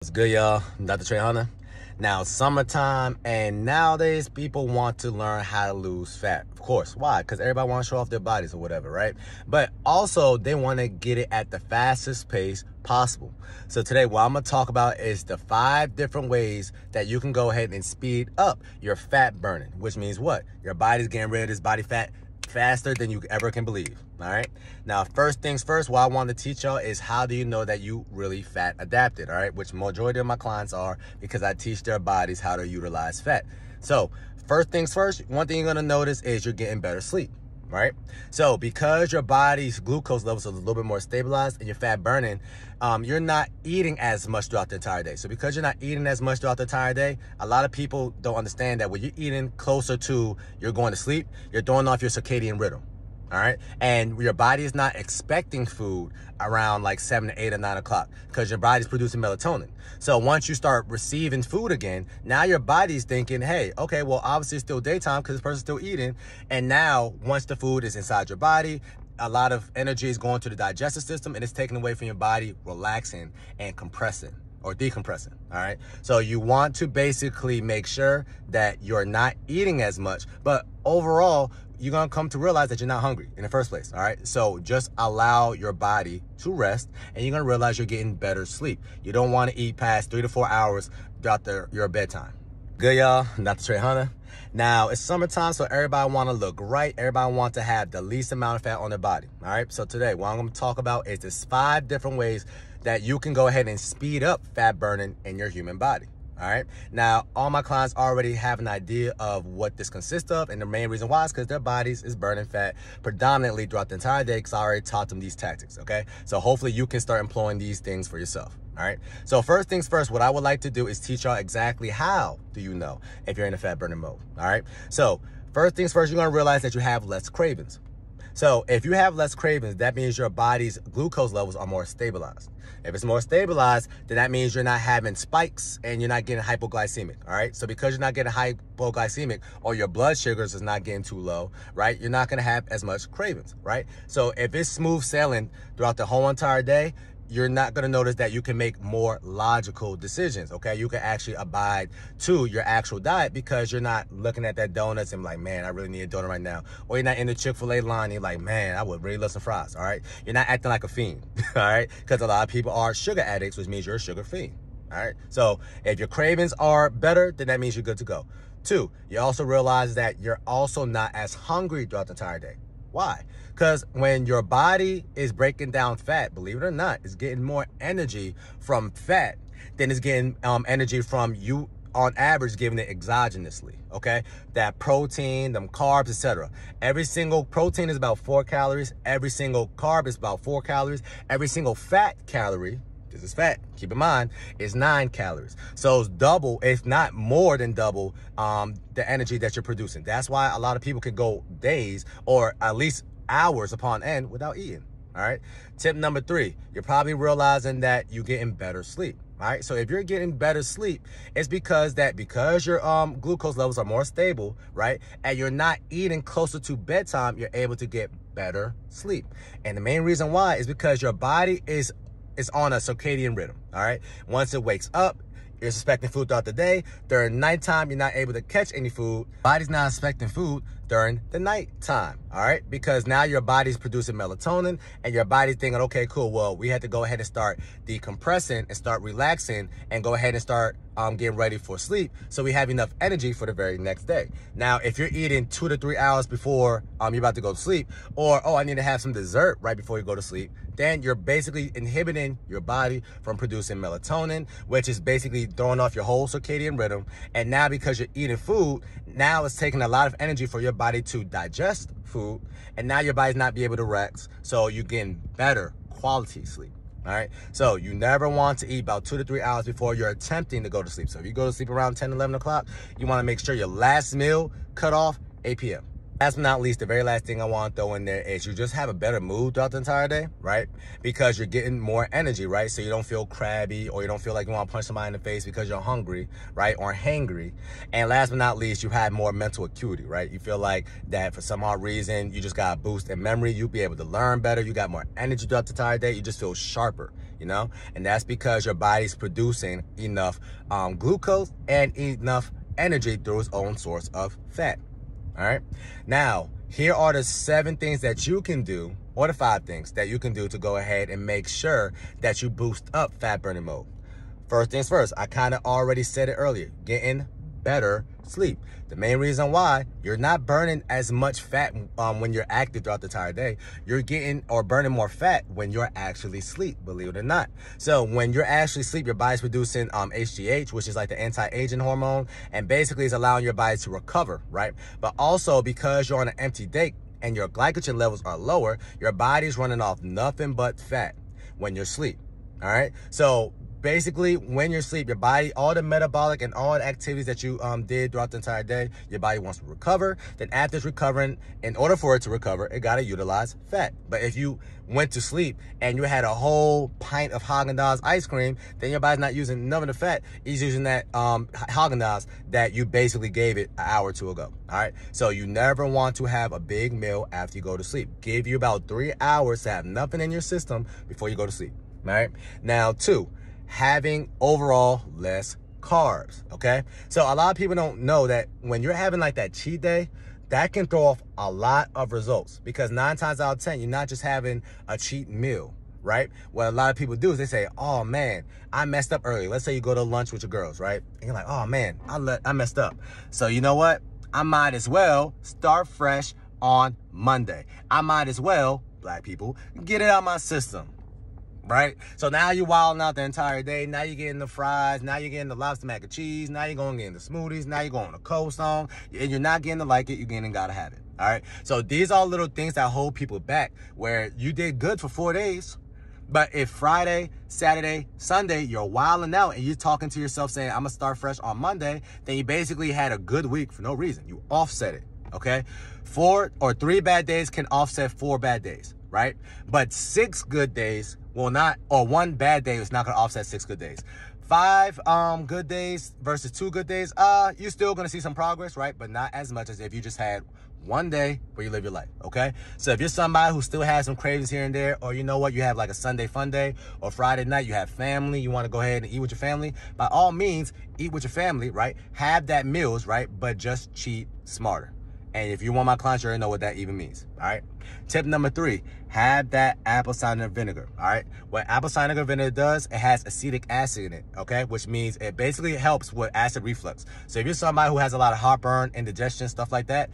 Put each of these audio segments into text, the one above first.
What's good, y'all? I'm Dr.Trehunna. Now, summertime, and nowadays people want to learn how to lose fat. Of course. Why? Because everybody wants to show off their bodies or whatever, right? But also, they want to get it at the fastest pace possible. So today, what I'm going to talk about is the 5 different ways that you can go ahead and speed up your fat burning, which means what? Your body's getting rid of this body fat faster than you ever can believe. All right. Now, first things first, what I want to teach y'all is how do you know that you really fat adapted? All right. Which majority of my clients are, because I teach their bodies how to utilize fat. So first things first, one thing you're going to notice is you're getting better sleep. Right? So because your body's glucose levels are a little bit more stabilized and your fat burning, you're not eating as much throughout the entire day. So because you're not eating as much throughout the entire day, a lot of people don't understand that when you're eating closer to you're going to sleep, you're throwing off your circadian rhythm. All right. And your body is not expecting food around like 7 to 8 or 9 o'clock because your body's producing melatonin. So once you start receiving food again, now your body's thinking, hey, okay, well, obviously it's still daytime because this person's still eating. And now once the food is inside your body, a lot of energy is going to the digestive system and it's taken away from your body, relaxing and compressing or decompressing. All right. So you want to basically make sure that you're not eating as much, but overall, you're going to come to realize that you're not hungry in the first place. All right. So just allow your body to rest and you're going to realize you're getting better sleep. You don't want to eat past 3 to 4 hours throughout your bedtime. Good, y'all. Dr.Trehunna. Now, it's summertime, so everybody want to look right. Everybody want to have the least amount of fat on their body. All right. So today, what I'm going to talk about is this 5 different ways that you can go ahead and speed up fat burning in your human body. All right. Now, all my clients already have an idea of what this consists of. And the main reason why is because their bodies is burning fat predominantly throughout the entire day because I already taught them these tactics. OK, so hopefully you can start employing these things for yourself. All right. So first things first, what I would like to do is teach y'all exactly how do you know if you're in a fat burning mode. All right. So first things first, you're going to realize that you have less cravings. So if you have less cravings, that means your body's glucose levels are more stabilized. If it's more stabilized, then that means you're not having spikes and you're not getting hypoglycemic. All right. So because you're not getting hypoglycemic or your blood sugars is not getting too low, right, you're not going to have as much cravings. Right. So if it's smooth sailing throughout the whole entire day, you're not going to notice that you can make more logical decisions. Okay. You can actually abide to your actual diet because you're not looking at that donuts and like, man, I really need a donut right now. Or you're not in the Chick-fil-A line. And you're like, man, I would really love some fries. All right. You're not acting like a fiend. All right. Because a lot of people are sugar addicts, which means you're a sugar fiend. All right. So if your cravings are better, then that means you're good to go. 2, you also realize that you're also not as hungry throughout the entire day. Why? Because when your body is breaking down fat, believe it or not, it's getting more energy from fat than it's getting energy from you on average giving it exogenously. Okay, that protein, them carbs, etc. Every single protein is about 4 calories. Every single carb is about 4 calories. Every single fat calorie, this is fat, keep in mind, is 9 calories. So it's double, if not more than double, the energy that you're producing. That's why a lot of people can go days or at least hours upon end without eating. All right. Tip number 3, you're probably realizing that you're getting better sleep. All right. So if you're getting better sleep, it's because your glucose levels are more stable, right? And you're not eating closer to bedtime, you're able to get better sleep. And the main reason why is because your body is on a circadian rhythm. All right. Once it wakes up, you're expecting food throughout the day. During nighttime, you're not able to catch any food. Body's not expecting food during the nighttime. All right. Because now your body's producing melatonin and your body's thinking, okay, cool. Well, we had to go ahead and start decompressing and start relaxing and go ahead and start getting ready for sleep. So we have enough energy for the very next day. Now, if you're eating 2 to 3 hours before you're about to go to sleep, or, oh, I need to have some dessert right before you go to sleep, then you're basically inhibiting your body from producing melatonin, which is basically throwing off your whole circadian rhythm. And now because you're eating food, now it's taking a lot of energy for your body to digest food. And now your body's not be able to rest. So you're getting better quality sleep. All right. So you never want to eat about 2 to 3 hours before you're attempting to go to sleep. So if you go to sleep around 10, 11 o'clock, you want to make sure your last meal cut off 8 p.m. Last but not least, the very last thing I want to throw in there is you just have a better mood throughout the entire day, right? Because you're getting more energy, right? So you don't feel crabby, or you don't feel like you want to punch somebody in the face because you're hungry, right? Or hangry. And last but not least, you have more mental acuity, right? You feel like that for some odd reason, you just got a boost in memory. You'll be able to learn better. You got more energy throughout the entire day. You just feel sharper, you know? And that's because your body's producing enough glucose and enough energy through its own source of fat. All right. Now, here are the 7 things that you can do, or the 5 things that you can do to go ahead and make sure that you boost up fat burning mode. First things first, I kind of already said it earlier, getting better sleep. The main reason why you're not burning as much fat when you're active throughout the entire day, you're getting or burning more fat when you're actually asleep, believe it or not. So when you're actually asleep, your body's producing HGH, which is like the anti-aging hormone, and basically it's allowing your body to recover, right? But also because you're on an empty day and your glycogen levels are lower, your body's running off nothing but fat when you're asleep. All right. So basically, when you're asleep, your body, all the metabolic and all the activities that you did throughout the entire day, your body wants to recover. Then after it's recovering, in order for it to recover, it got to utilize fat. But if you went to sleep and you had a whole pint of Haagen-Dazs ice cream, then your body's not using none of the fat. It's using that Haagen-Dazs that you basically gave it an hour or 2 ago. All right. So you never want to have a big meal after you go to sleep. Give you about 3 hours to have nothing in your system before you go to sleep. All right. Now, 2, having overall less carbs, okay? So a lot of people don't know that when you're having like that cheat day, that can throw off a lot of results, because 9 times out of 10, you're not just having a cheat meal, right? What a lot of people do is they say, oh man, I messed up early. Let's say you go to lunch with your girls, right? And you're like, oh man, I messed up. So you know what? I might as well start fresh on Monday. I might as well, black people, get it out of my system. Right? So now you're wilding out the entire day. Now you're getting the fries. Now you're getting the lobster mac and cheese. Now you're going to get the smoothies. Now you're going to Cold Stone. And you're not getting to like it. You're getting gotta have it. All right? So these are little things that hold people back, where you did good for 4 days. But if Friday, Saturday, Sunday, you're wilding out and you're talking to yourself saying, I'm going to start fresh on Monday, then you basically had a good week for no reason. You offset it. Okay? 4 or 3 bad days can offset 4 bad days. Right? But 6 good days will not, or 1 bad day is not going to offset 6 good days. 5 good days versus 2 good days, you're still going to see some progress, right? But not as much as if you just had 1 day where you live your life, okay? So if you're somebody who still has some cravings here and there, or you know what, you have like a Sunday fun day, or Friday night, you have family, you want to go ahead and eat with your family, by all means, eat with your family, right? Have that meals, right? But just cheat smarter. And if you want my clients, you already know what that even means, all right? Tip number 3, have that apple cider vinegar, all right? What apple cider vinegar does, it has acetic acid in it, okay? Which means it basically helps with acid reflux. So if you're somebody who has a lot of heartburn, indigestion, stuff like that,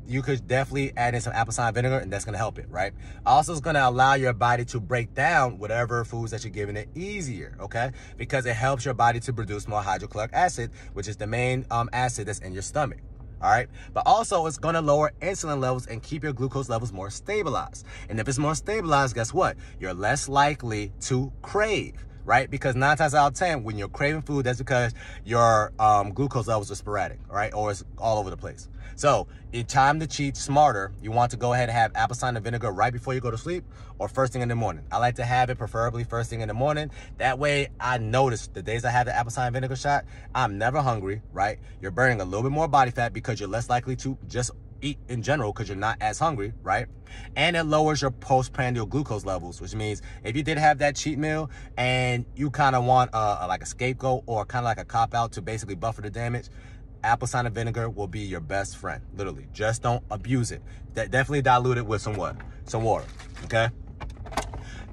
you could definitely add in some apple cider vinegar, and that's going to help it, right? Also, it's going to allow your body to break down whatever foods that you're giving it easier, okay? Because it helps your body to produce more hydrochloric acid, which is the main acid that's in your stomach. All right. But also it's going to lower insulin levels and keep your glucose levels more stabilized. And if it's more stabilized, guess what? You're less likely to crave, right? Because 9 times out of 10, when you're craving food, that's because your glucose levels are sporadic, right? Or it's all over the place. So it's time to cheat smarter. You want to go ahead and have apple cider vinegar right before you go to sleep, or first thing in the morning. I like to have it preferably first thing in the morning. That way I notice the days I have the apple cider vinegar shot, I'm never hungry, right? You're burning a little bit more body fat because you're less likely to just eat in general because you're not as hungry, right? And it lowers your postprandial glucose levels, which means if you did have that cheat meal and you kind of want like a scapegoat or kind of like a cop-out to basically buffer the damage, apple cider vinegar will be your best friend, literally. Just don't abuse it. Definitely dilute it with some what? Some water, okay?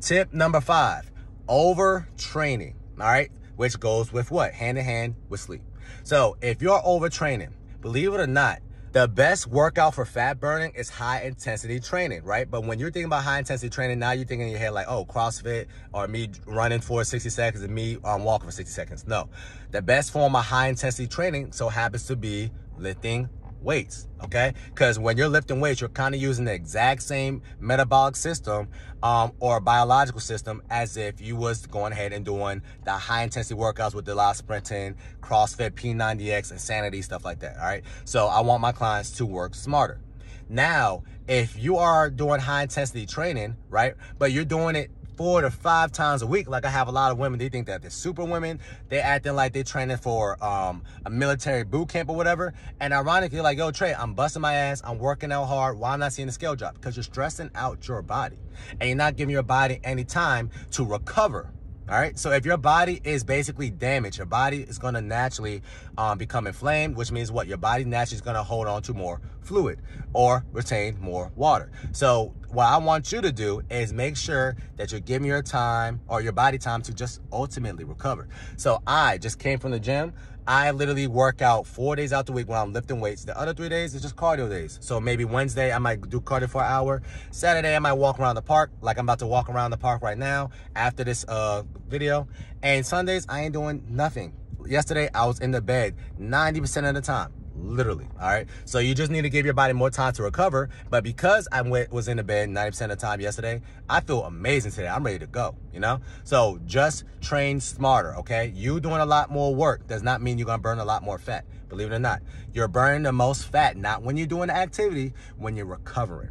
Tip number 5, overtraining, all right? Which goes with what? Hand in hand with sleep. So if you're overtraining, believe it or not, the best workout for fat burning is high intensity training, right? But when you're thinking about high intensity training, now you're thinking in your head like, oh, CrossFit or me running for 60 seconds and me walking for 60 seconds. No, the best form of high intensity training so happens to be lifting weights, okay? Because when you're lifting weights, you're kind of using the exact same metabolic system or biological system as if you was going ahead and doing the high intensity workouts with the lot sprinting, CrossFit, P90X, Insanity, stuff like that, all right? So I want my clients to work smarter. Now, if you are doing high intensity training, right, but you're doing it 4 to 5 times a week, like I have a lot of women, they think that they're super women, they're acting like they're training for a military boot camp or whatever, and ironically, like, yo, Trey, I'm busting my ass, I'm working out hard, why I'm not seeing the scale drop? Because you're stressing out your body, and you're not giving your body any time to recover. All right, so if your body is basically damaged, your body is going to naturally become inflamed, which means what? Your body naturally is going to hold on to more fluid or retain more water. So what I want you to do is make sure that you're giving your time or your body time to just ultimately recover. So I just came from the gym. I literally work out 4 days out the week when I'm lifting weights. The other 3 days is just cardio days. So maybe Wednesday, I might do cardio for an hour. Saturday, I might walk around the park, like I'm about to walk around the park right now after this video. And Sundays, I ain't doing nothing. Yesterday, I was in the bed 90% of the time. Literally, all right? So you just need to give your body more time to recover. But because I was in the bed 90% of the time yesterday, I feel amazing today. I'm ready to go, you know? So just train smarter, okay? You doing a lot more work does not mean you're going to burn a lot more fat. Believe it or not. You're burning the most fat, not when you're doing the activity, when you're recovering.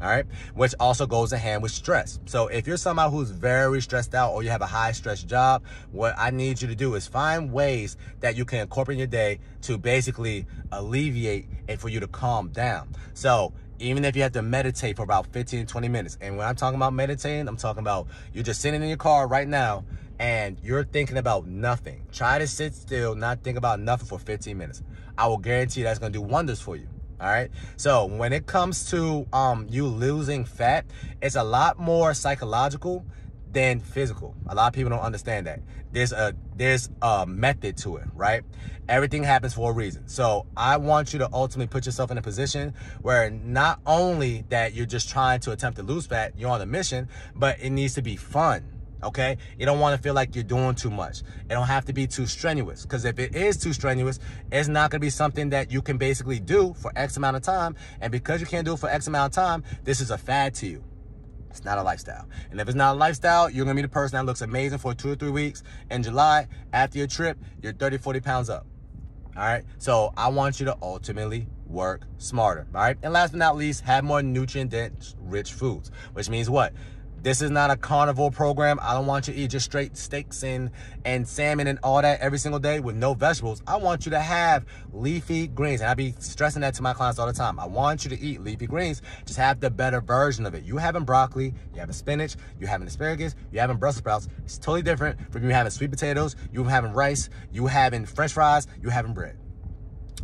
All right, which also goes in hand with stress. So if you're somebody who's very stressed out or you have a high stress job, what I need you to do is find ways that you can incorporate in your day to basically alleviate and for you to calm down. So even if you have to meditate for about 15, 20 minutes. And when I'm talking about meditating, I'm talking about you're just sitting in your car right now and you're thinking about nothing. Try to sit still, not think about nothing for 15 minutes. I will guarantee that's going to do wonders for you. All right. So when it comes to you losing fat, it's a lot more psychological than physical. A lot of people don't understand that. There's a method to it, right? Everything happens for a reason. So I want you to ultimately put yourself in a position where not only that you're just trying to attempt to lose fat, you're on a mission, but it needs to be fun. Okay, you don't want to feel like you're doing too much. It don't have to be too strenuous, because if it is too strenuous, it's not going to be something that you can basically do for X amount of time. And because you can't do it for X amount of time, this is a fad to you. It's not a lifestyle. And if it's not a lifestyle, you're going to be the person that looks amazing for 2 or 3 weeks. In July, after your trip, you're 30, 40 pounds up. All right. So I want you to ultimately work smarter. All right. And last but not least, have more nutrient-dense rich foods, which means what? This is not a carnivore program. I don't want you to eat just straight steaks and salmon and all that every single day with no vegetables. I want you to have leafy greens. And I be stressing that to my clients all the time. I want you to eat leafy greens. Just have the better version of it. You having broccoli, you having spinach, you having asparagus, you having Brussels sprouts. It's totally different from you having sweet potatoes, you having rice, you having French fries, you having bread.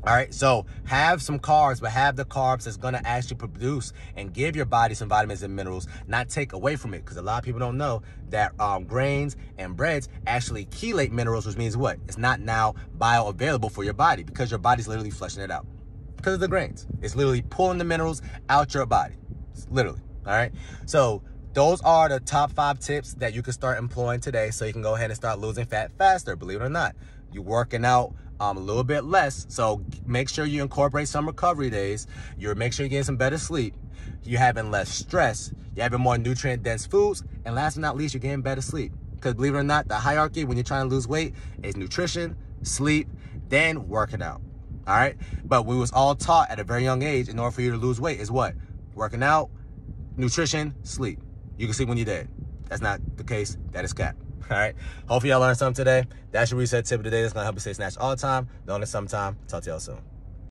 All right, so have some carbs, but have the carbs that's going to actually produce and give your body some vitamins and minerals, not take away from it. Because a lot of people don't know that grains and breads actually chelate minerals, which means what? It's not now bioavailable for your body because your body's literally flushing it out because of the grains. It's literally pulling the minerals out your body. It's literally, all right? So those are the top 5 tips that you can start employing today so you can go ahead and start losing fat faster. Believe it or not, you're working out a little bit less. So make sure you incorporate some recovery days. Make sure you're getting some better sleep. You're having less stress. You're having more nutrient-dense foods. And last but not least, you're getting better sleep. Because believe it or not, the hierarchy when you're trying to lose weight is nutrition, sleep, then working out. All right? But we was all taught at a very young age, in order for you to lose weight, is what? Working out, nutrition, sleep. You can sleep when you're dead. That's not the case. That is cap. All right. Hopefully y'all learned something today. That's your reset tip of the day. That's going to help you stay snatched all the time. Don't let sometime. Talk to y'all soon.